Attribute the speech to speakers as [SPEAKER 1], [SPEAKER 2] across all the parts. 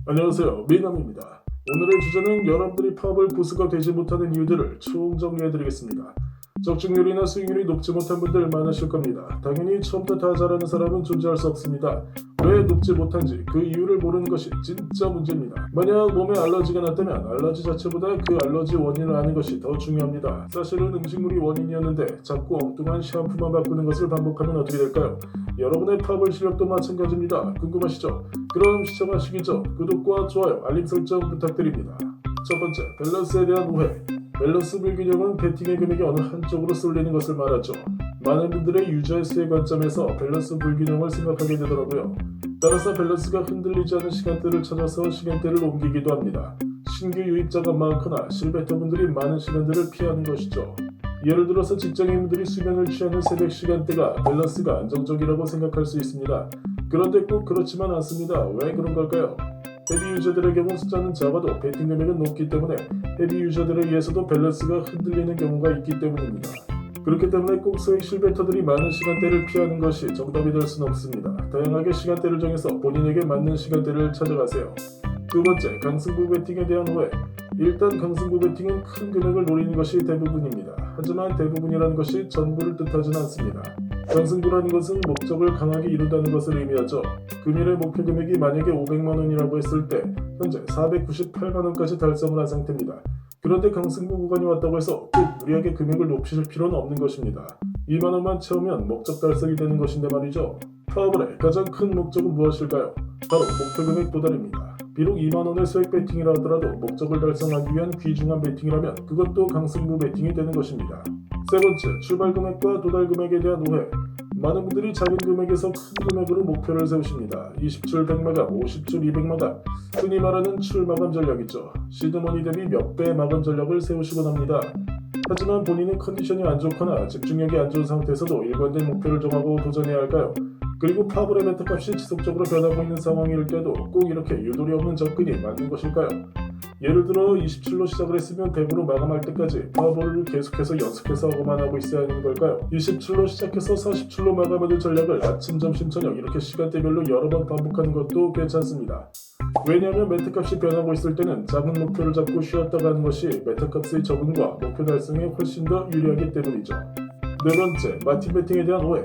[SPEAKER 1] 안녕하세요, 미남입니다. 오늘의 주제는 여러분들이 파업을 고수가 되지 못하는 이유들을 총정리해드리겠습니다. 적중률이나 수익률이 높지 못한 분들 많으실 겁니다. 당연히 처음부터 다 잘하는 사람은 존재할 수 없습니다. 왜 높지 못한지 그 이유를 모르는 것이 진짜 문제입니다. 만약 몸에 알러지가 났다면 알러지 자체보다 그 알러지 원인을 아는 것이 더 중요합니다. 사실은 음식물이 원인이었는데 자꾸 엉뚱한 샴푸만 바꾸는 것을 반복하면 어떻게 될까요? 여러분의 파벌 실력도 마찬가지입니다. 궁금하시죠? 그럼 시청하시기 전 구독과 좋아요, 알림 설정 부탁드립니다. 첫 번째, 밸런스에 대한 오해. 밸런스 불균형은 베팅의 금액이 어느 한쪽으로 쏠리는 것을 말하죠. 많은 분들의 유저의 수의 관점에서 밸런스 불균형을 생각하게 되더라고요. 따라서 밸런스가 흔들리지 않는 시간대를 찾아서 시간대를 옮기기도 합니다. 신규 유입자가 많거나 실베터분들이 많은 시간대를 피하는 것이죠. 예를 들어서 직장인분들이 수면을 취하는 새벽 시간대가 밸런스가 안정적이라고 생각할 수 있습니다. 그런데 꼭 그렇지만 않습니다. 왜 그런 걸까요? 헤비 유저들의 경우 숫자는 작아도 베팅 금액은 높기 때문에 헤비 유저들에 의해서도 밸런스가 흔들리는 경우가 있기 때문입니다. 그렇기 때문에 꼭 소액 실베터들이 많은 시간대를 피하는 것이 정답이 될 수는 없습니다. 다양하게 시간대를 정해서 본인에게 맞는 시간대를 찾아가세요. 두 번째, 강승부 베팅에 대한 오해. 일단 강승부 베팅은 큰 금액을 노리는 것이 대부분입니다. 하지만 대부분이라는 것이 전부를 뜻하지는 않습니다. 강승부라는 것은 목적을 강하게 이룬다는 것을 의미하죠. 금일의 목표 금액이 만약에 500만 원이라고 했을 때 현재 498만 원까지 달성을 한 상태입니다. 그런데 강승부 구간이 왔다고 해서 꼭 무리하게 금액을 높이실 필요는 없는 것입니다. 2만 원만 채우면 목적 달성이 되는 것인데 말이죠. 파업의 가장 큰 목적은 무엇일까요? 바로 목표 금액 도달입니다. 비록 2만 원의 소액 베팅이라 하더라도 목적을 달성하기 위한 귀중한 베팅이라면 그것도 강승부 베팅이 되는 것입니다. 세 번째, 출발 금액과 도달 금액에 대한 오해. 많은 분들이 작은 금액에서 큰 금액으로 목표를 세우십니다. 20출 100마감, 50출 200마감, 흔히 말하는 출 마감 전략이죠. 시드머니 대비 몇 배의 마감 전략을 세우시곤 합니다. 하지만 본인의 컨디션이 안 좋거나 집중력이 안 좋은 상태에서도 일관된 목표를 정하고 도전해야 할까요? 그리고 파벌의 메타값이 지속적으로 변하고 있는 상황일 때도 꼭 이렇게 유도리 없는 접근이 맞는 것일까요? 예를 들어 27로 시작을 했으면 100으로 마감할 때까지 파벌을 계속해서 연속해서 하고만 하고 있어야 하는 걸까요? 27로 시작해서 47로 마감하는 전략을 아침, 점심, 저녁 이렇게 시간대별로 여러 번 반복하는 것도 괜찮습니다. 왜냐하면 메타값이 변하고 있을 때는 작은 목표를 잡고 쉬었다가 하는 것이 메타값의 적응과 목표 달성에 훨씬 더 유리하기 때문이죠. 네 번째, 마틴 베팅에 대한 오해.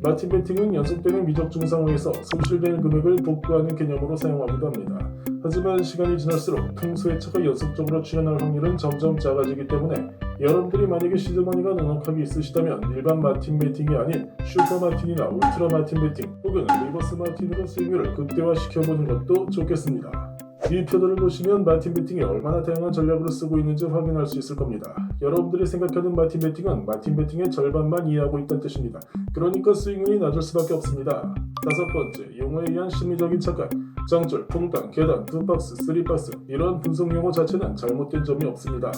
[SPEAKER 1] 마틴 베팅은 연속되는 미적중 상황에서 손실되는 금액을 복구하는 개념으로 사용하기도 합니다. 하지만 시간이 지날수록 통수의 차가 연속적으로 출현할 확률은 점점 작아지기 때문에 여러분들이 만약에 시드머니가 넉넉하게 있으시다면 일반 마틴 베팅이 아닌 슈퍼 마틴이나 울트라 마틴 베팅 혹은 리버스 마틴으로 수익률을 극대화시켜보는 것도 좋겠습니다. 이 표도를 보시면 마틴 베팅이 얼마나 다양한 전략으로 쓰고 있는지 확인할 수 있을 겁니다. 여러분들이 생각하는 마틴 베팅은 마틴 베팅의 절반만 이해하고 있다는 뜻입니다. 그러니까 수익률이 낮을 수밖에 없습니다. 다섯 번째, 용어에 의한 심리적인 착각. 장줄, 퐁당, 계단, 2박스, 3박스 이런 분석 용어 자체는 잘못된 점이 없습니다.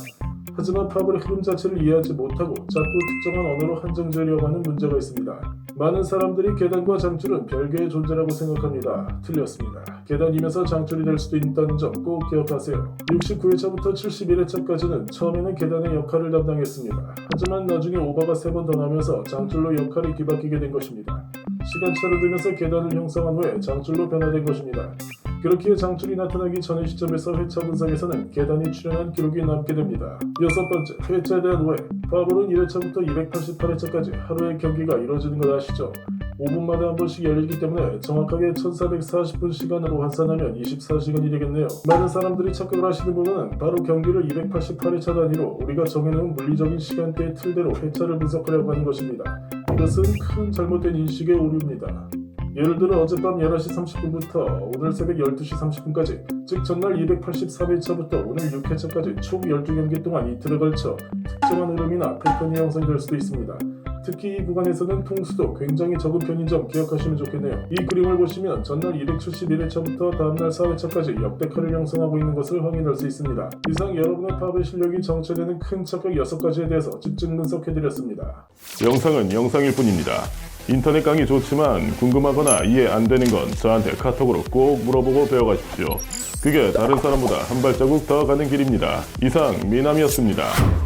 [SPEAKER 1] 하지만 파벌의 흐름 자체를 이해하지 못하고 자꾸 특정한 언어로 한정지으려고 하는 문제가 있습니다. 많은 사람들이 계단과 장줄은 별개의 존재라고 생각합니다. 틀렸습니다. 계단이면서 장줄이 될 수도 있다는 점 꼭 기억하세요. 69회차부터 71회차까지는 처음에는 계단의 역할을 담당했습니다. 하지만 나중에 오바가 3번 더 나면서 장줄로 역할이 뒤바뀌게 된 것입니다. 시간차를 두면서 계단을 형성한 후에 장줄로 변화된 것입니다. 그렇게 장줄이 나타나기 전의 시점에서 회차 분석에서는 계단이 출현한 기록이 남게 됩니다. 여섯 번째, 회차에 대한 오해. 파벌은 1회차부터 288회차까지 하루의 경기가 이루어지는 것 아시죠? 5분마다 한 번씩 열리기 때문에 정확하게 1440분 시간으로 환산하면 24시간이 되겠네요. 많은 사람들이 착각을 하시는 부분은 바로 경기를 288회차 단위로 우리가 정해놓은 물리적인 시간대의 틀대로 회차를 분석하려고 하는 것입니다. 이것은 큰 잘못된 인식의 오류입니다. 예를 들어 어젯밤 11시 30분부터 오늘 새벽 12시 30분까지 즉 전날 283회차부터 오늘 6회차까지 총 12경기 동안 이틀에 걸쳐 특정한 흐름이나 패턴이 형성될 수도 있습니다. 특히 이 구간에서는 통수도 굉장히 적은 편인 점 기억하시면 좋겠네요. 이 그림을 보시면 전날 271회차부터 다음날 4회차까지 역대카를 형성하고 있는 것을 확인할 수 있습니다. 이상 여러분의 파벌 실력이 정체되는 큰 착각 6가지에 대해서 집중 분석해드렸습니다.
[SPEAKER 2] 영상은 영상일 뿐입니다. 인터넷 강의 좋지만 궁금하거나 이해 안 되는 건 저한테 카톡으로 꼭 물어보고 배워가십시오. 그게 다른 사람보다 한 발자국 더 가는 길입니다. 이상 미남이었습니다.